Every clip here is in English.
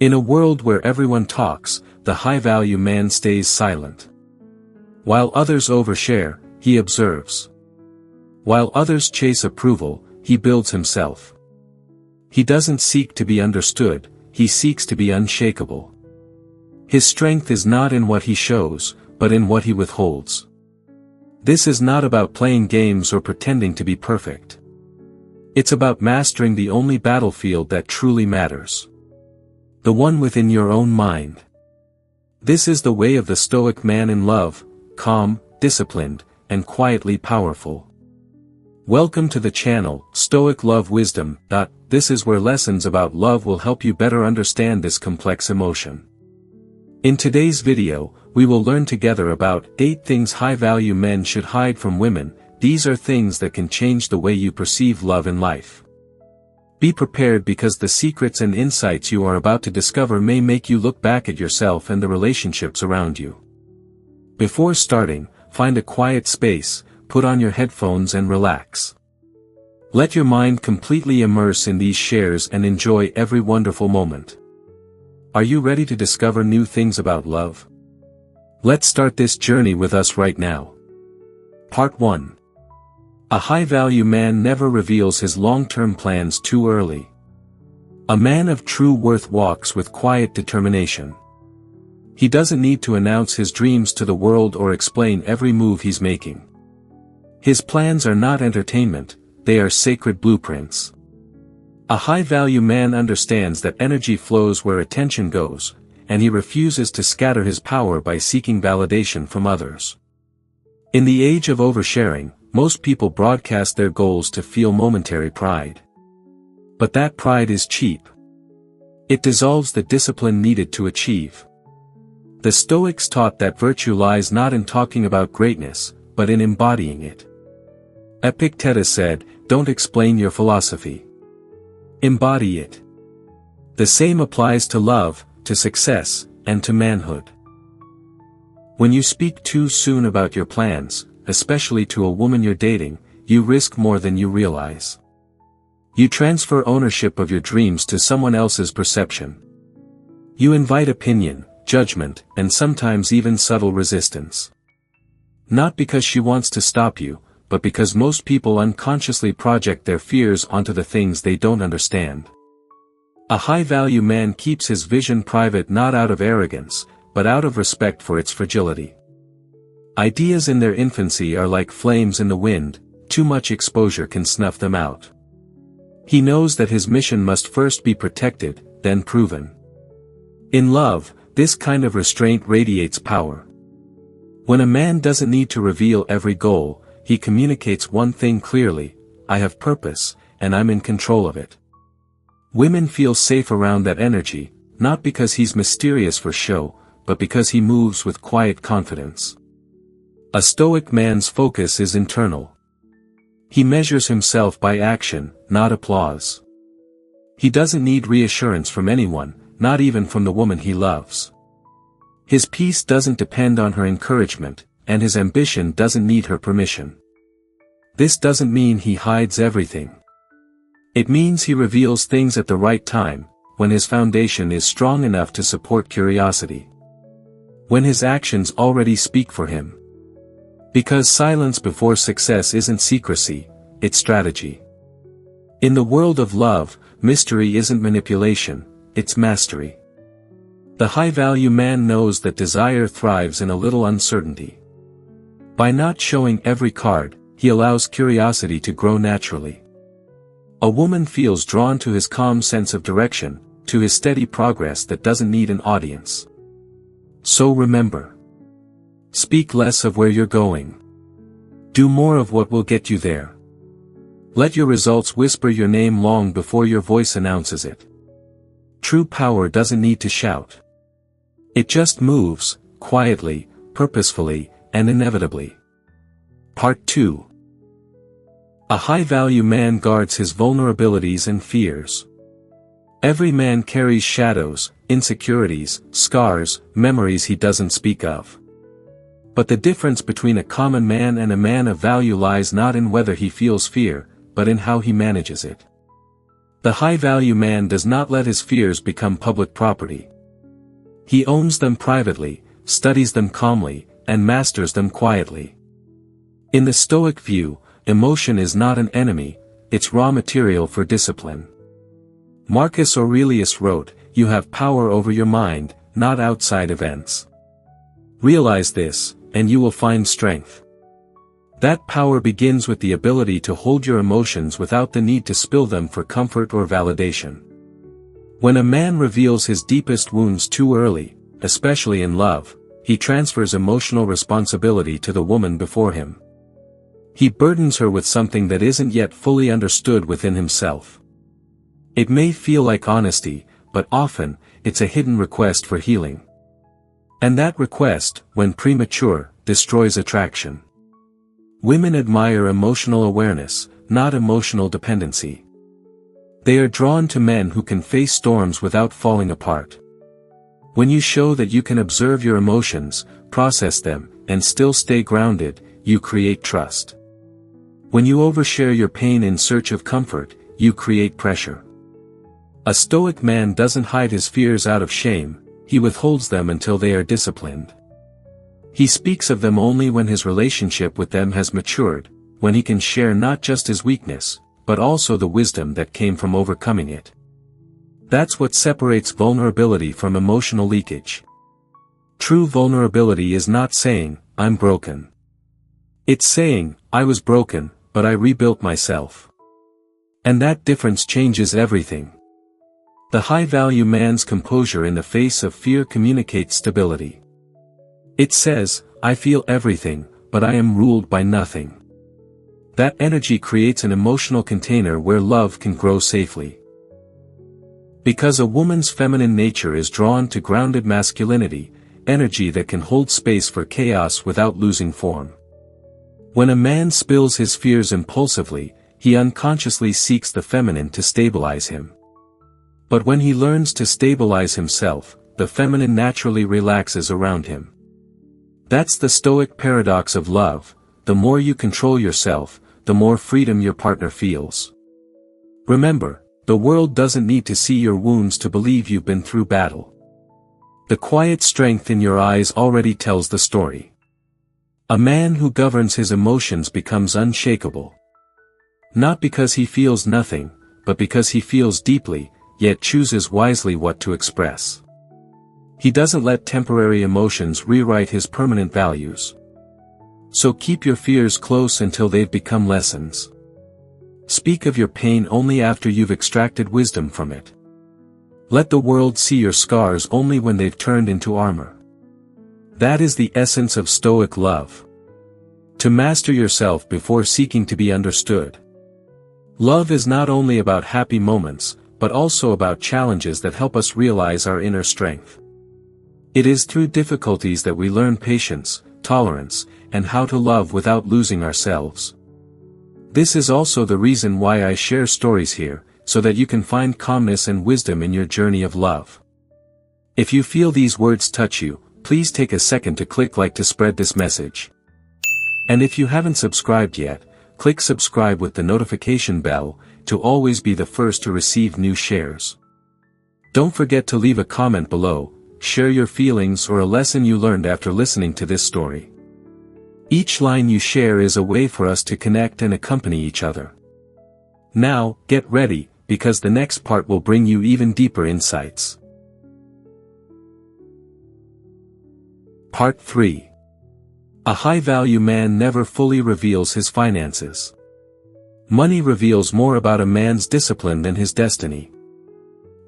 In a world where everyone talks, the high-value man stays silent. While others overshare, he observes. While others chase approval, he builds himself. He doesn't seek to be understood, he seeks to be unshakable. His strength is not in what he shows, but in what he withholds. This is not about playing games or pretending to be perfect. It's about mastering the only battlefield that truly matters. The one within your own mind. This is the way of the Stoic man in love, calm, disciplined, and quietly powerful. Welcome to the channel, Stoic Love Wisdom. This is where lessons about love will help you better understand this complex emotion. In today's video, we will learn together about 8 things high-value men should hide from women. These are things that can change the way you perceive love in life. Be prepared because the secrets and insights you are about to discover may make you look back at yourself and the relationships around you. Before starting, find a quiet space, put on your headphones and relax. Let your mind completely immerse in these shares and enjoy every wonderful moment. Are you ready to discover new things about love? Let's start this journey with us right now. Part 1. A high-value man never reveals his long-term plans too early. A man of true worth walks with quiet determination. He doesn't need to announce his dreams to the world or explain every move he's making. His plans are not entertainment, they are sacred blueprints. A high-value man understands that energy flows where attention goes, and he refuses to scatter his power by seeking validation from others. In the age of oversharing, most people broadcast their goals to feel momentary pride. But that pride is cheap. It dissolves the discipline needed to achieve. The Stoics taught that virtue lies not in talking about greatness, but in embodying it. Epictetus said, "Don't explain your philosophy. Embody it." The same applies to love, to success, and to manhood. When you speak too soon about your plans, especially to a woman you're dating, you risk more than you realize. You transfer ownership of your dreams to someone else's perception. You invite opinion, judgment, and sometimes even subtle resistance. Not because she wants to stop you, but because most people unconsciously project their fears onto the things they don't understand. A high-value man keeps his vision private not out of arrogance, but out of respect for its fragility. Ideas in their infancy are like flames in the wind, too much exposure can snuff them out. He knows that his mission must first be protected, then proven. In love, this kind of restraint radiates power. When a man doesn't need to reveal every goal, he communicates one thing clearly: I have purpose, and I'm in control of it. Women feel safe around that energy, not because he's mysterious for show, but because he moves with quiet confidence. A Stoic man's focus is internal. He measures himself by action, not applause. He doesn't need reassurance from anyone, not even from the woman he loves. His peace doesn't depend on her encouragement, and his ambition doesn't need her permission. This doesn't mean he hides everything. It means he reveals things at the right time, when his foundation is strong enough to support curiosity. When his actions already speak for him. Because silence before success isn't secrecy, it's strategy. In the world of love, mystery isn't manipulation, it's mastery. The high-value man knows that desire thrives in a little uncertainty. By not showing every card, he allows curiosity to grow naturally. A woman feels drawn to his calm sense of direction, to his steady progress that doesn't need an audience. So remember. Speak less of where you're going. Do more of what will get you there. Let your results whisper your name long before your voice announces it. True power doesn't need to shout. It just moves, quietly, purposefully, and inevitably. Part 2. A high-value man guards his vulnerabilities and fears. Every man carries shadows, insecurities, scars, memories he doesn't speak of. But the difference between a common man and a man of value lies not in whether he feels fear, but in how he manages it. The high-value man does not let his fears become public property. He owns them privately, studies them calmly, and masters them quietly. In the Stoic view, emotion is not an enemy, it's raw material for discipline. Marcus Aurelius wrote, "You have power over your mind, not outside events." Realize this, and you will find strength. That power begins with the ability to hold your emotions without the need to spill them for comfort or validation. When a man reveals his deepest wounds too early, especially in love, he transfers emotional responsibility to the woman before him. He burdens her with something that isn't yet fully understood within himself. It may feel like honesty, but often, it's a hidden request for healing. And that request, when premature, destroys attraction. Women admire emotional awareness, not emotional dependency. They are drawn to men who can face storms without falling apart. When you show that you can observe your emotions, process them, and still stay grounded, you create trust. When you overshare your pain in search of comfort, you create pressure. A Stoic man doesn't hide his fears out of shame, he withholds them until they are disciplined. He speaks of them only when his relationship with them has matured, when he can share not just his weakness, but also the wisdom that came from overcoming it. That's what separates vulnerability from emotional leakage. True vulnerability is not saying, "I'm broken." It's saying, "I was broken, but I rebuilt myself." And that difference changes everything. The high-value man's composure in the face of fear communicates stability. It says, "I feel everything, but I am ruled by nothing." That energy creates an emotional container where love can grow safely. Because a woman's feminine nature is drawn to grounded masculinity, energy that can hold space for chaos without losing form. When a man spills his fears impulsively, he unconsciously seeks the feminine to stabilize him. But when he learns to stabilize himself, the feminine naturally relaxes around him. That's the Stoic paradox of love: the more you control yourself, the more freedom your partner feels. Remember, the world doesn't need to see your wounds to believe you've been through battle. The quiet strength in your eyes already tells the story. A man who governs his emotions becomes unshakable. Not because he feels nothing, but because he feels deeply, yet chooses wisely what to express. He doesn't let temporary emotions rewrite his permanent values. So keep your fears close until they've become lessons. Speak of your pain only after you've extracted wisdom from it. Let the world see your scars only when they've turned into armor. That is the essence of Stoic love. To master yourself before seeking to be understood. Love is not only about happy moments, but also about challenges that help us realize our inner strength. It is through difficulties that we learn patience, tolerance, and how to love without losing ourselves. This is also the reason why I share stories here, so that you can find calmness and wisdom in your journey of love. If you feel these words touch you, please take a second to click like to spread this message. And if you haven't subscribed yet, click subscribe with the notification bell, to always be the first to receive new shares. Don't forget to leave a comment below, share your feelings or a lesson you learned after listening to this story. Each line you share is a way for us to connect and accompany each other. Now, get ready, because the next part will bring you even deeper insights. Part 3. A high-value man never fully reveals his finances. Money reveals more about a man's discipline than his destiny.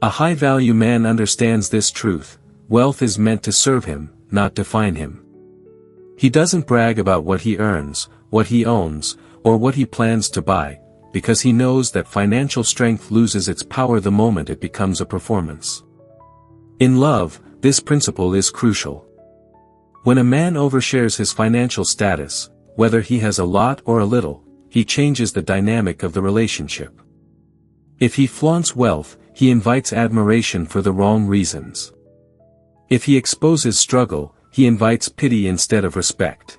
A high-value man understands this truth: wealth is meant to serve him, not define him. He doesn't brag about what he earns, what he owns, or what he plans to buy, because he knows that financial strength loses its power the moment it becomes a performance. In love, this principle is crucial. When a man overshares his financial status, whether he has a lot or a little, he changes the dynamic of the relationship. If he flaunts wealth, he invites admiration for the wrong reasons. If he exposes struggle, he invites pity instead of respect.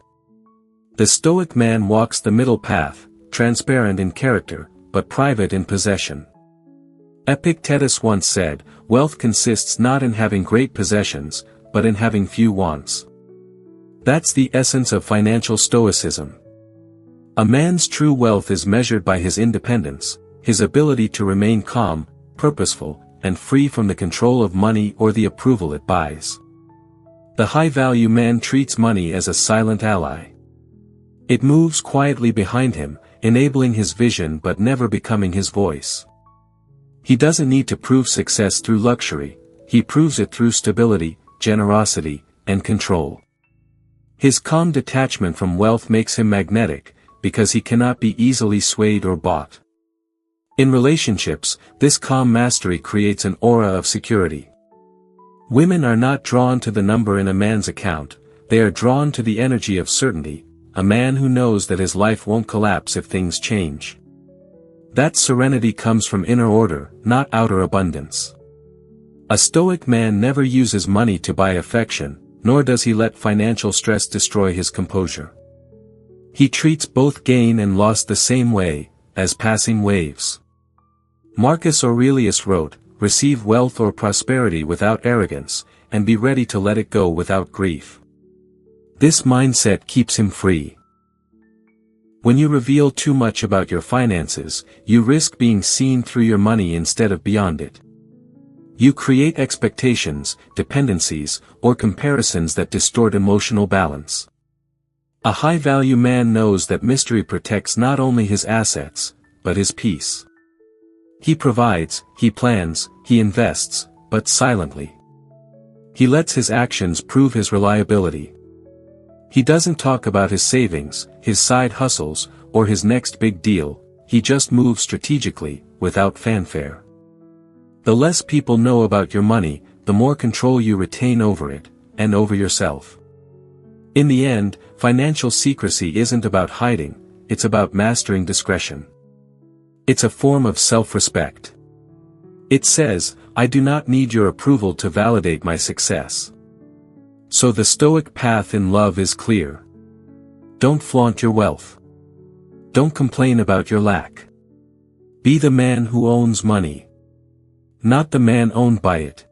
The Stoic man walks the middle path, transparent in character, but private in possession. Epictetus once said, "Wealth consists not in having great possessions, but in having few wants." That's the essence of financial stoicism. A man's true wealth is measured by his independence, his ability to remain calm, purposeful, and free from the control of money or the approval it buys. The high-value man treats money as a silent ally. It moves quietly behind him, enabling his vision but never becoming his voice. He doesn't need to prove success through luxury, he proves it through stability, generosity, and control. His calm detachment from wealth makes him magnetic, because he cannot be easily swayed or bought. In relationships, this calm mastery creates an aura of security. Women are not drawn to the number in a man's account, they are drawn to the energy of certainty, a man who knows that his life won't collapse if things change. That serenity comes from inner order, not outer abundance. A Stoic man never uses money to buy affection, nor does he let financial stress destroy his composure. He treats both gain and loss the same way, as passing waves. Marcus Aurelius wrote, "Receive wealth or prosperity without arrogance, and be ready to let it go without grief." This mindset keeps him free. When you reveal too much about your finances, you risk being seen through your money instead of beyond it. You create expectations, dependencies, or comparisons that distort emotional balance. A high-value man knows that mystery protects not only his assets, but his peace. He provides, he plans, he invests, but silently. He lets his actions prove his reliability. He doesn't talk about his savings, his side hustles, or his next big deal, he just moves strategically, without fanfare. The less people know about your money, the more control you retain over it, and over yourself. In the end, financial secrecy isn't about hiding, it's about mastering discretion. It's a form of self-respect. It says, "I do not need your approval to validate my success." So the Stoic path in love is clear. Don't flaunt your wealth. Don't complain about your lack. Be the man who owns money, not the man owned by it.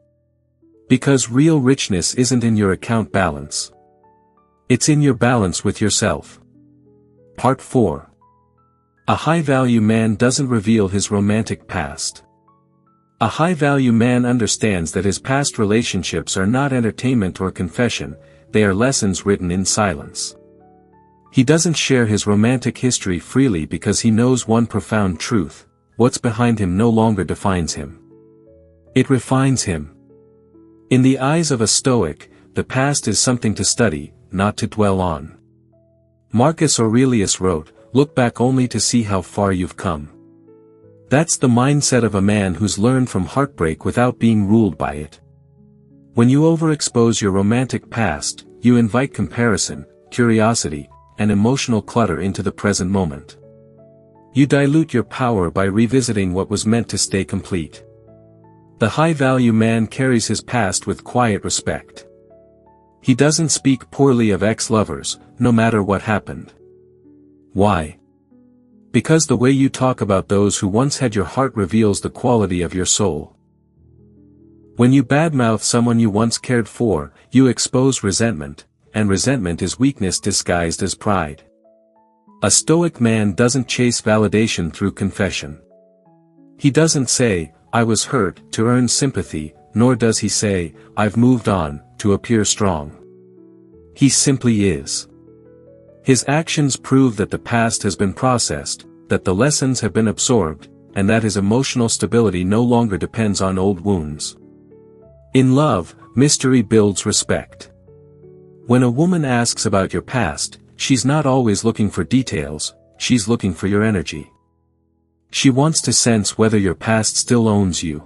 Because real richness isn't in your account balance. It's in your balance with yourself. Part 4. A high-value man doesn't reveal his romantic past. A high-value man understands that his past relationships are not entertainment or confession, they are lessons written in silence. He doesn't share his romantic history freely because he knows one profound truth: what's behind him no longer defines him. It refines him. In the eyes of a Stoic, the past is something to study, not to dwell on. Marcus Aurelius wrote, "Look back only to see how far you've come." That's the mindset of a man who's learned from heartbreak without being ruled by it. When you overexpose your romantic past, you invite comparison, curiosity, and emotional clutter into the present moment. You dilute your power by revisiting what was meant to stay complete. The high-value man carries his past with quiet respect. He doesn't speak poorly of ex-lovers, no matter what happened. Why? Because the way you talk about those who once had your heart reveals the quality of your soul. When you badmouth someone you once cared for, you expose resentment, and resentment is weakness disguised as pride. A Stoic man doesn't chase validation through confession. He doesn't say, "I was hurt," to earn sympathy, nor does he say, "I've moved on," to appear strong. He simply is. His actions prove that the past has been processed, that the lessons have been absorbed, and that his emotional stability no longer depends on old wounds. In love, mystery builds respect. When a woman asks about your past, she's not always looking for details, she's looking for your energy. She wants to sense whether your past still owns you.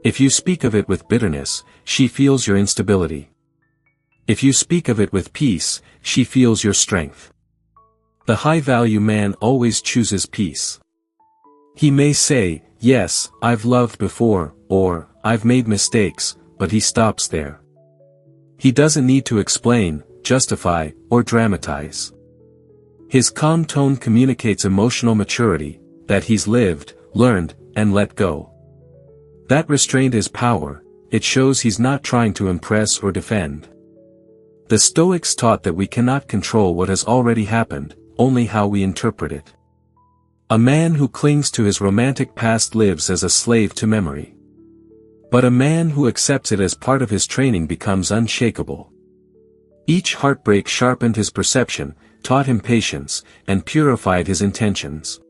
If you speak of it with bitterness, she feels your instability. If you speak of it with peace, she feels your strength. The high-value man always chooses peace. He may say, "Yes, I've loved before," or, "I've made mistakes," but he stops there. He doesn't need to explain, justify, or dramatize. His calm tone communicates emotional maturity, that he's lived, learned, and let go. That restraint is power. It shows he's not trying to impress or defend. The Stoics taught that we cannot control what has already happened, only how we interpret it. A man who clings to his romantic past lives as a slave to memory. But a man who accepts it as part of his training becomes unshakable. Each heartbreak sharpened his perception, taught him patience, and purified his intentions.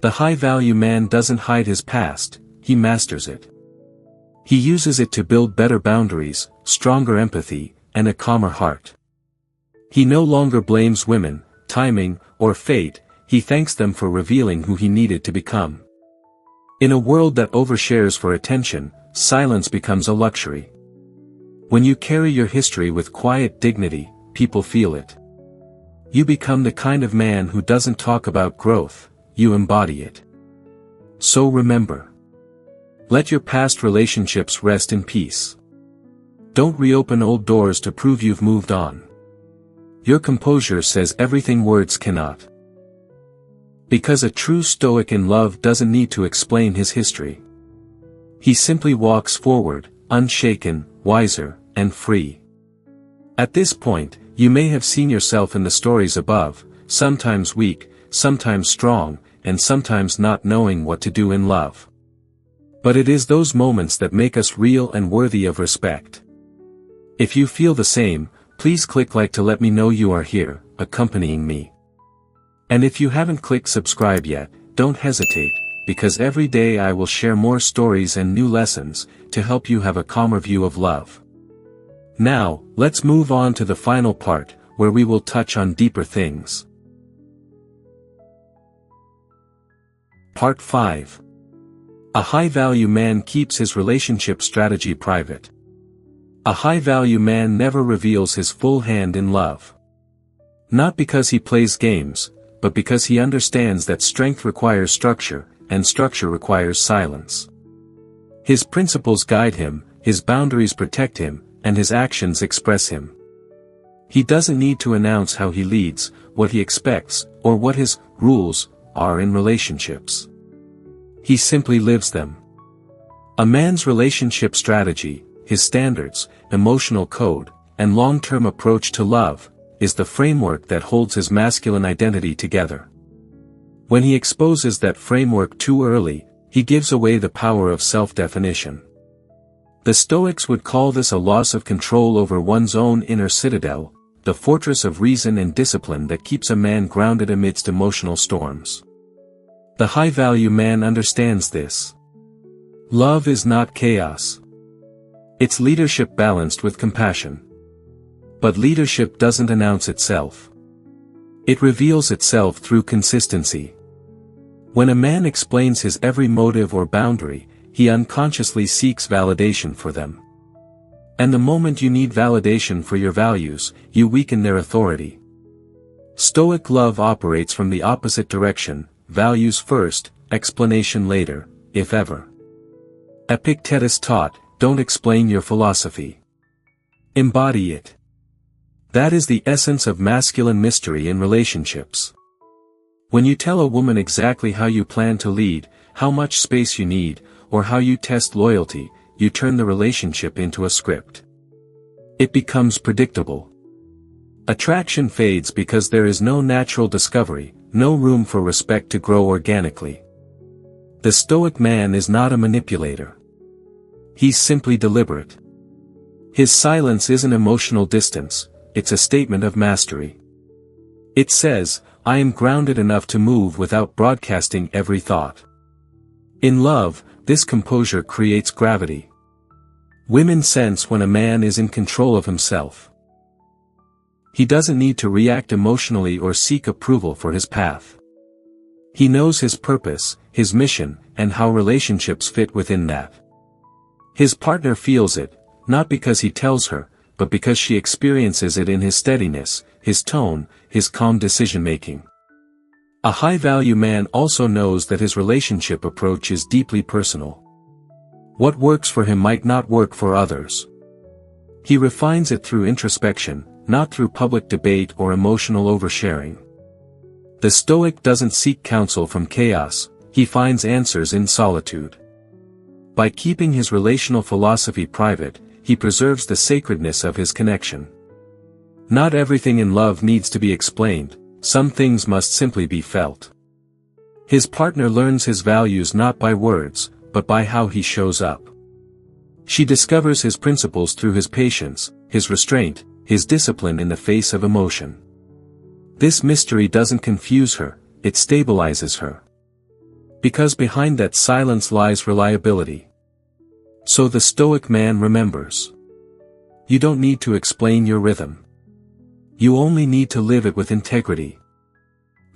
The high-value man doesn't hide his past, he masters it. He uses it to build better boundaries, stronger empathy, and a calmer heart. He no longer blames women, timing, or fate, he thanks them for revealing who he needed to become. In a world that overshares for attention, silence becomes a luxury. When you carry your history with quiet dignity, people feel it. You become the kind of man who doesn't talk about growth, you embody it. So remember. Let your past relationships rest in peace. Don't reopen old doors to prove you've moved on. Your composure says everything words cannot. Because a true Stoic in love doesn't need to explain his history. He simply walks forward, unshaken, wiser, and free. At this point, you may have seen yourself in the stories above, sometimes weak, sometimes strong, and sometimes not knowing what to do in love. But it is those moments that make us real and worthy of respect. If you feel the same, please click like to let me know you are here, accompanying me. And if you haven't clicked subscribe yet, don't hesitate, because every day I will share more stories and new lessons, to help you have a calmer view of love. Now, let's move on to the final part, where we will touch on deeper things. Part 5. A high-value man keeps his relationship strategy private. A high-value man never reveals his full hand in love. Not because he plays games, but because he understands that strength requires structure, and structure requires silence. His principles guide him, his boundaries protect him, and his actions express him. He doesn't need to announce how he leads, what he expects, or what his rules are in relationships. He simply lives them. A man's relationship strategy, his standards, emotional code, and long-term approach to love, is the framework that holds his masculine identity together. When he exposes that framework too early, he gives away the power of self-definition. The Stoics would call this a loss of control over one's own inner citadel, the fortress of reason and discipline that keeps a man grounded amidst emotional storms. The high-value man understands this. Love is not chaos. It's leadership balanced with compassion. But leadership doesn't announce itself. It reveals itself through consistency. When a man explains his every motive or boundary, he unconsciously seeks validation for them. And the moment you need validation for your values, you weaken their authority. Stoic love operates from the opposite direction, values first, explanation later, if ever. Epictetus taught, don't explain your philosophy. Embody it. That is the essence of masculine mystery in relationships. When you tell a woman exactly how you plan to lead, how much space you need, or how you test loyalty, you turn the relationship into a script. It becomes predictable. Attraction fades because there is no natural discovery, no room for respect to grow organically. The Stoic man is not a manipulator. He's simply deliberate. His silence isn't emotional distance, it's a statement of mastery. It says, I am grounded enough to move without broadcasting every thought. In love, this composure creates gravity. Women sense when a man is in control of himself. He doesn't need to react emotionally or seek approval for his path. He knows his purpose, his mission, and how relationships fit within that. His partner feels it, not because he tells her, but because she experiences it in his steadiness, his tone, his calm decision-making. A high-value man also knows that his relationship approach is deeply personal. What works for him might not work for others. He refines it through introspection, not through public debate or emotional oversharing. The Stoic doesn't seek counsel from chaos, he finds answers in solitude. By keeping his relational philosophy private, he preserves the sacredness of his connection. Not everything in love needs to be explained, some things must simply be felt. His partner learns his values not by words, but by how he shows up. She discovers his principles through his patience, his restraint, his discipline in the face of emotion. This mystery doesn't confuse her, it stabilizes her. Because behind that silence lies reliability. So the Stoic man remembers. You don't need to explain your rhythm. You only need to live it with integrity.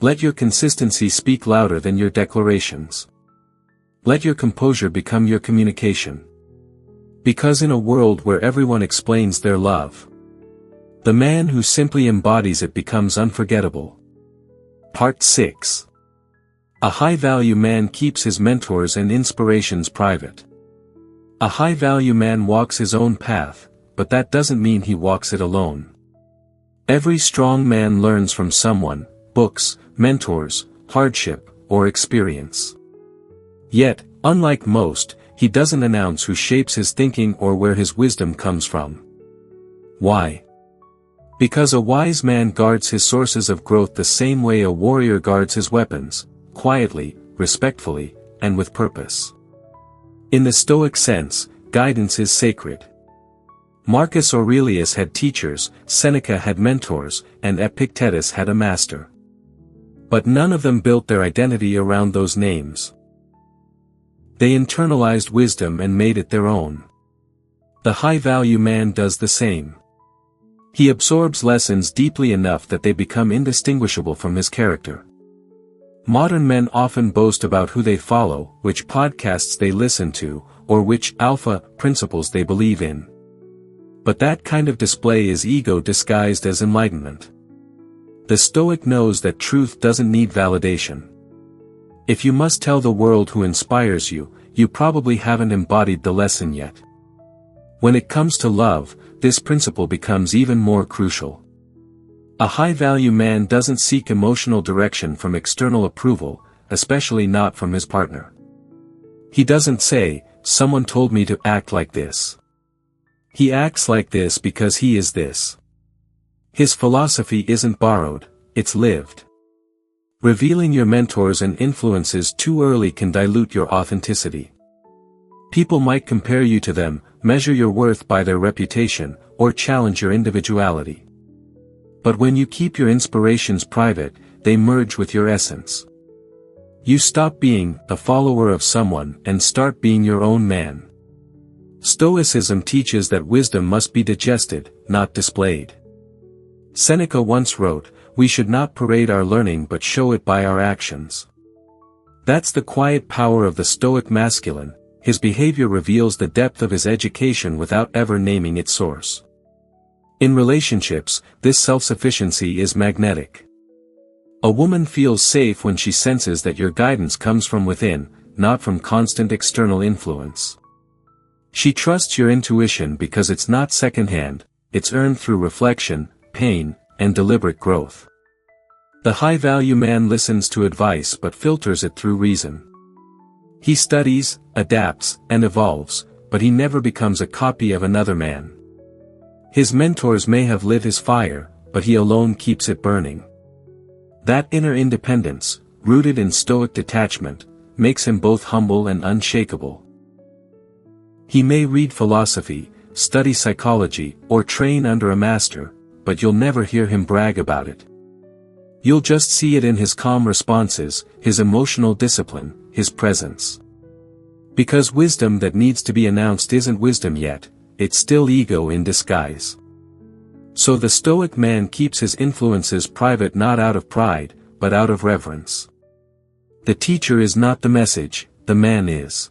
Let your consistency speak louder than your declarations. Let your composure become your communication. Because in a world where everyone explains their love, the man who simply embodies it becomes unforgettable. Part 6. A high-value man keeps his mentors and inspirations private. A high-value man walks his own path, but that doesn't mean he walks it alone. Every strong man learns from someone, books, mentors, hardship, or experience. Yet, unlike most, he doesn't announce who shapes his thinking or where his wisdom comes from. Why? Because a wise man guards his sources of growth the same way a warrior guards his weapons, quietly, respectfully, and with purpose. In the Stoic sense, guidance is sacred. Marcus Aurelius had teachers, Seneca had mentors, and Epictetus had a master. But none of them built their identity around those names. They internalized wisdom and made it their own. The high-value man does the same. He absorbs lessons deeply enough that they become indistinguishable from his character. Modern men often boast about who they follow, which podcasts they listen to, or which alpha principles they believe in. But that kind of display is ego disguised as enlightenment. The Stoic knows that truth doesn't need validation. If you must tell the world who inspires you, you probably haven't embodied the lesson yet. When it comes to love, this principle becomes even more crucial. A high-value man doesn't seek emotional direction from external approval, especially not from his partner. He doesn't say, "Someone told me to act like this." He acts like this because he is this. His philosophy isn't borrowed, it's lived. Revealing your mentors and influences too early can dilute your authenticity. People might compare you to them, measure your worth by their reputation, or challenge your individuality. But when you keep your inspirations private, they merge with your essence. You stop being a follower of someone and start being your own man. Stoicism teaches that wisdom must be digested, not displayed. Seneca once wrote, "We should not parade our learning but show it by our actions." That's the quiet power of the Stoic masculine. His behavior reveals the depth of his education without ever naming its source. In relationships, this self-sufficiency is magnetic. A woman feels safe when she senses that your guidance comes from within, not from constant external influence. She trusts your intuition because it's not secondhand, it's earned through reflection, pain, and deliberate growth. The high-value man listens to advice but filters it through reason. He studies, adapts, and evolves, but he never becomes a copy of another man. His mentors may have lit his fire, but he alone keeps it burning. That inner independence, rooted in Stoic detachment, makes him both humble and unshakable. He may read philosophy, study psychology, or train under a master, but you'll never hear him brag about it. You'll just see it in his calm responses, his emotional discipline, his presence. Because wisdom that needs to be announced isn't wisdom yet, it's still ego in disguise. So the Stoic man keeps his influences private not out of pride, but out of reverence. The teacher is not the message, the man is.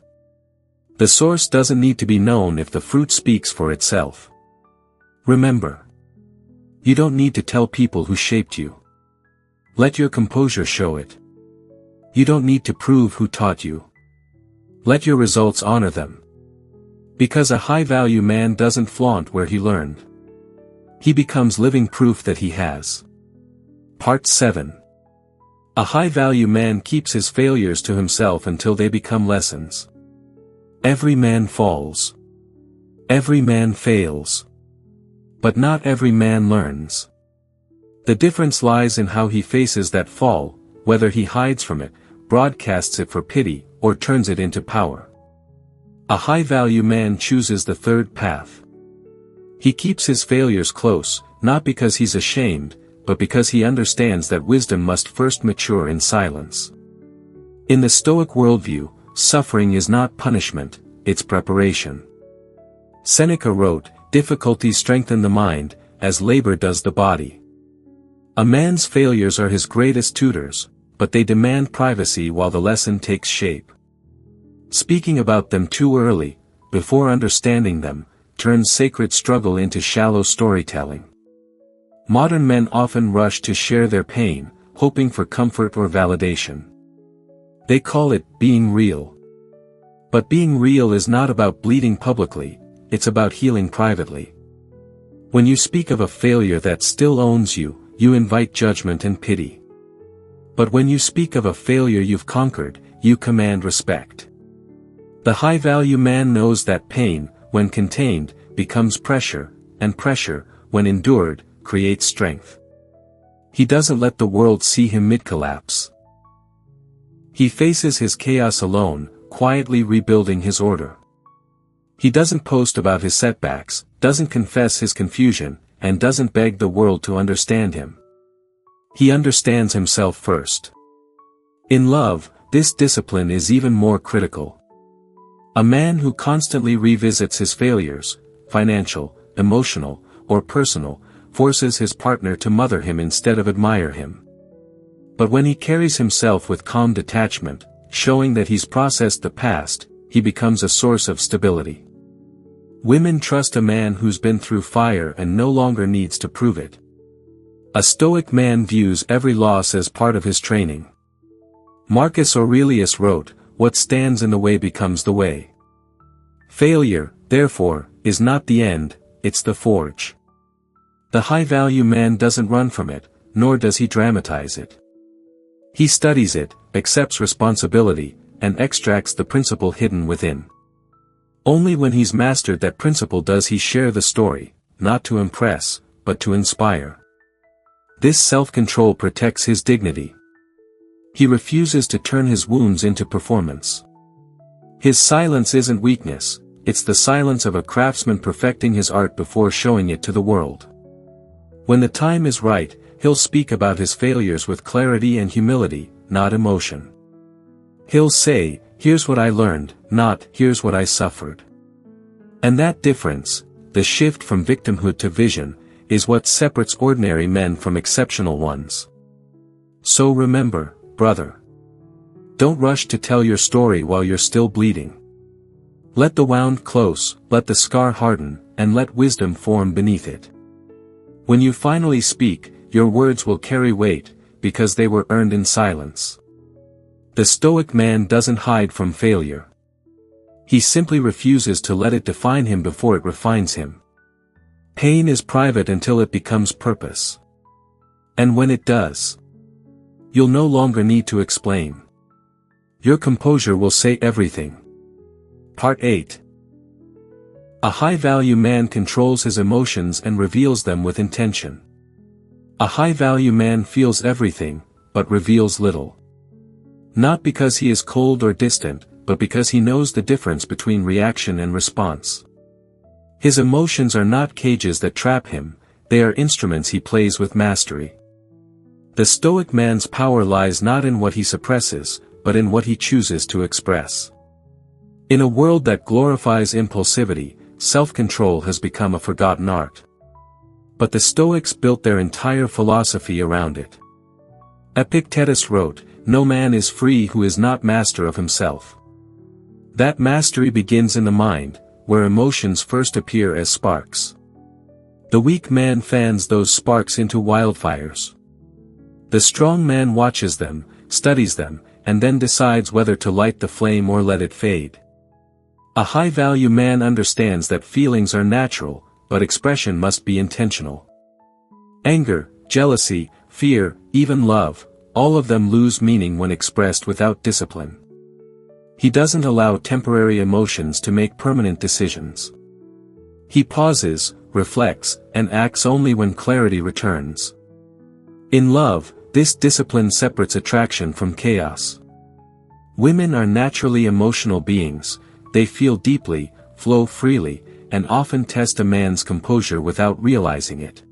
The source doesn't need to be known if the fruit speaks for itself. Remember, you don't need to tell people who shaped you. Let your composure show it. You don't need to prove who taught you. Let your results honor them. Because a high-value man doesn't flaunt where he learned. He becomes living proof that he has. Part 7. A high-value man keeps his failures to himself until they become lessons. Every man falls. Every man fails. But not every man learns. The difference lies in how he faces that fall, whether he hides from it, broadcasts it for pity, or turns it into power. A high-value man chooses the third path. He keeps his failures close, not because he's ashamed, but because he understands that wisdom must first mature in silence. In the Stoic worldview, suffering is not punishment, it's preparation. Seneca wrote, "Difficulties strengthen the mind, as labor does the body." A man's failures are his greatest tutors, but they demand privacy while the lesson takes shape. Speaking about them too early, before understanding them, turns sacred struggle into shallow storytelling. Modern men often rush to share their pain, hoping for comfort or validation. They call it being real. But being real is not about bleeding publicly, it's about healing privately. When you speak of a failure that still owns you, you invite judgment and pity. But when you speak of a failure you've conquered, you command respect. The high-value man knows that pain, when contained, becomes pressure, and pressure, when endured, creates strength. He doesn't let the world see him mid-collapse. He faces his chaos alone, quietly rebuilding his order. He doesn't post about his setbacks, doesn't confess his confusion, and doesn't beg the world to understand him. He understands himself first. In love, this discipline is even more critical. A man who constantly revisits his failures, financial, emotional, or personal, forces his partner to mother him instead of admire him. But when he carries himself with calm detachment, showing that he's processed the past, he becomes a source of stability. Women trust a man who's been through fire and no longer needs to prove it. A Stoic man views every loss as part of his training. Marcus Aurelius wrote, "What stands in the way becomes the way." Failure, therefore, is not the end, it's the forge. The high-value man doesn't run from it, nor does he dramatize it. He studies it, accepts responsibility, and extracts the principle hidden within. Only when he's mastered that principle does he share the story, not to impress, but to inspire. This self-control protects his dignity. He refuses to turn his wounds into performance. His silence isn't weakness, it's the silence of a craftsman perfecting his art before showing it to the world. When the time is right, he'll speak about his failures with clarity and humility, not emotion. He'll say, "Here's what I learned," not, "Here's what I suffered." And that difference, the shift from victimhood to vision, is what separates ordinary men from exceptional ones. So remember, brother. Don't rush to tell your story while you're still bleeding. Let the wound close, let the scar harden, and let wisdom form beneath it. When you finally speak, your words will carry weight, because they were earned in silence. The Stoic man doesn't hide from failure. He simply refuses to let it define him before it refines him. Pain is private until it becomes purpose. And when it does, you'll no longer need to explain. Your composure will say everything. Part 8. A high-value man controls his emotions and reveals them with intention. A high-value man feels everything, but reveals little. Not because he is cold or distant, but because he knows the difference between reaction and response. His emotions are not cages that trap him, they are instruments he plays with mastery. The Stoic man's power lies not in what he suppresses, but in what he chooses to express. In a world that glorifies impulsivity, self-control has become a forgotten art. But the Stoics built their entire philosophy around it. Epictetus wrote, "No man is free who is not master of himself." That mastery begins in the mind, where emotions first appear as sparks. The weak man fans those sparks into wildfires. The strong man watches them, studies them, and then decides whether to light the flame or let it fade. A high-value man understands that feelings are natural, but expression must be intentional. Anger, jealousy, fear, even love, all of them lose meaning when expressed without discipline. He doesn't allow temporary emotions to make permanent decisions. He pauses, reflects, and acts only when clarity returns. In love, this discipline separates attraction from chaos. Women are naturally emotional beings, they feel deeply, flow freely, and often test a man's composure without realizing it.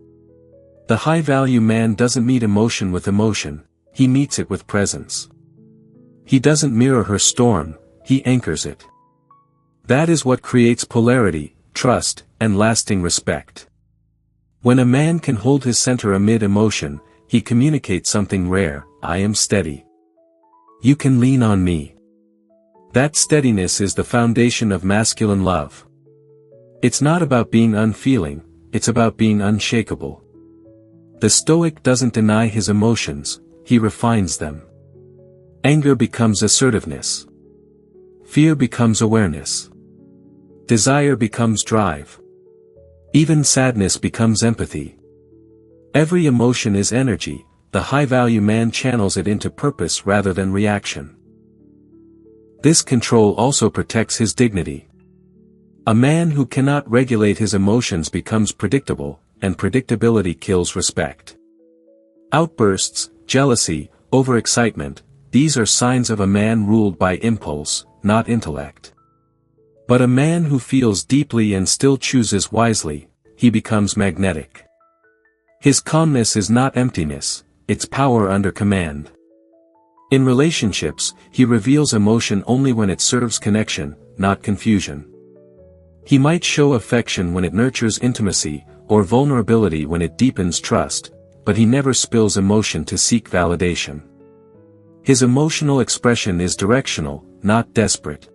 The high-value man doesn't meet emotion with emotion, he meets it with presence. He doesn't mirror her storm, he anchors it. That is what creates polarity, trust, and lasting respect. When a man can hold his center amid emotion, he communicates something rare: I am steady. You can lean on me. That steadiness is the foundation of masculine love. It's not about being unfeeling, it's about being unshakable. The Stoic doesn't deny his emotions, he refines them. Anger becomes assertiveness. Fear becomes awareness. Desire becomes drive. Even sadness becomes empathy. Every emotion is energy, the high-value man channels it into purpose rather than reaction. This control also protects his dignity. A man who cannot regulate his emotions becomes predictable, and predictability kills respect. Outbursts, jealousy, overexcitement, these are signs of a man ruled by impulse, not intellect. But a man who feels deeply and still chooses wisely, he becomes magnetic. His calmness is not emptiness, it's power under command. In relationships, he reveals emotion only when it serves connection, not confusion. He might show affection when it nurtures intimacy, or vulnerability when it deepens trust, but he never spills emotion to seek validation. His emotional expression is directional, not desperate.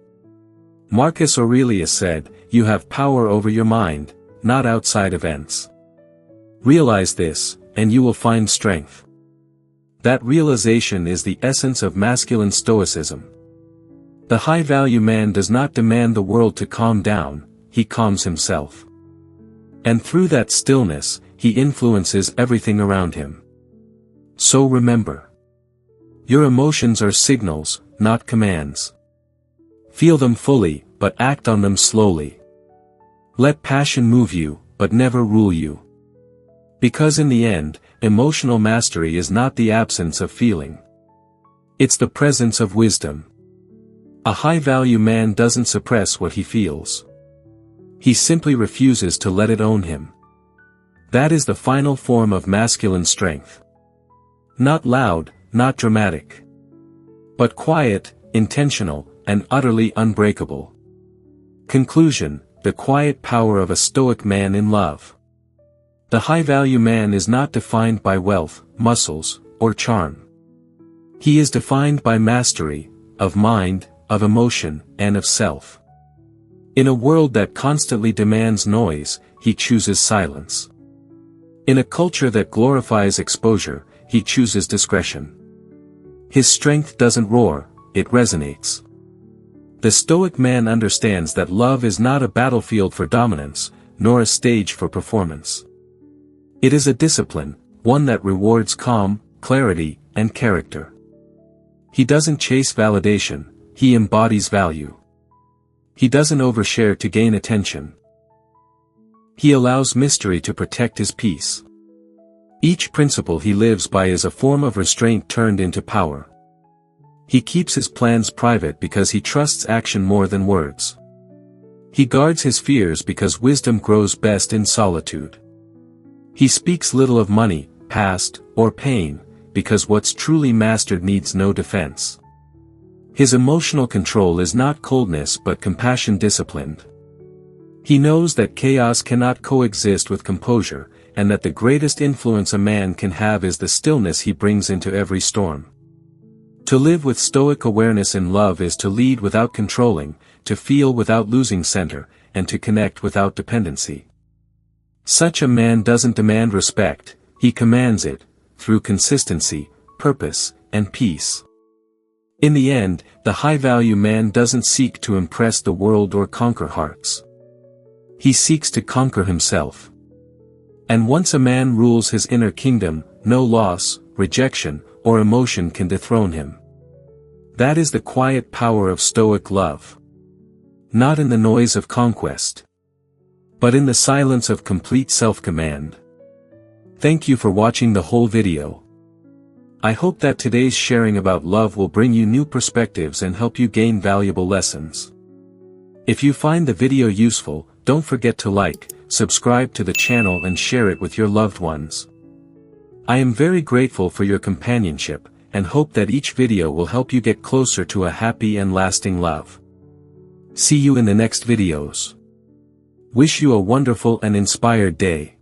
Marcus Aurelius said, "You have power over your mind, not outside events." Realize this, and you will find strength. That realization is the essence of masculine stoicism. The high-value man does not demand the world to calm down, he calms himself. And through that stillness, he influences everything around him. So remember. Your emotions are signals, not commands. Feel them fully, but act on them slowly. Let passion move you, but never rule you. Because in the end, emotional mastery is not the absence of feeling. It's the presence of wisdom. A high-value man doesn't suppress what he feels. He simply refuses to let it own him. That is the final form of masculine strength. Not loud, not dramatic. But quiet, intentional, and utterly unbreakable. Conclusion: the quiet power of a Stoic man in love. The high-value man is not defined by wealth, muscles, or charm. He is defined by mastery, of mind, of emotion, and of self. In a world that constantly demands noise, he chooses silence. In a culture that glorifies exposure, he chooses discretion. His strength doesn't roar, it resonates. The Stoic man understands that love is not a battlefield for dominance, nor a stage for performance. It is a discipline, one that rewards calm, clarity, and character. He doesn't chase validation, he embodies value. He doesn't overshare to gain attention. He allows mystery to protect his peace. Each principle he lives by is a form of restraint turned into power. He keeps his plans private because he trusts action more than words. He guards his fears because wisdom grows best in solitude. He speaks little of money, past, or pain, because what's truly mastered needs no defense. His emotional control is not coldness but compassion disciplined. He knows that chaos cannot coexist with composure, and that the greatest influence a man can have is the stillness he brings into every storm. To live with Stoic awareness in love is to lead without controlling, to feel without losing center, and to connect without dependency. Such a man doesn't demand respect, he commands it, through consistency, purpose, and peace. In the end, the high-value man doesn't seek to impress the world or conquer hearts. He seeks to conquer himself. And once a man rules his inner kingdom, no loss, rejection, or emotion can dethrone him. That is the quiet power of Stoic love. Not in the noise of conquest, but in the silence of complete self-command. Thank you for watching the whole video. I hope that today's sharing about love will bring you new perspectives and help you gain valuable lessons. If you find the video useful, don't forget to like, subscribe to the channel and share it with your loved ones. I am very grateful for your companionship, and hope that each video will help you get closer to a happy and lasting love. See you in the next videos. Wish you a wonderful and inspired day.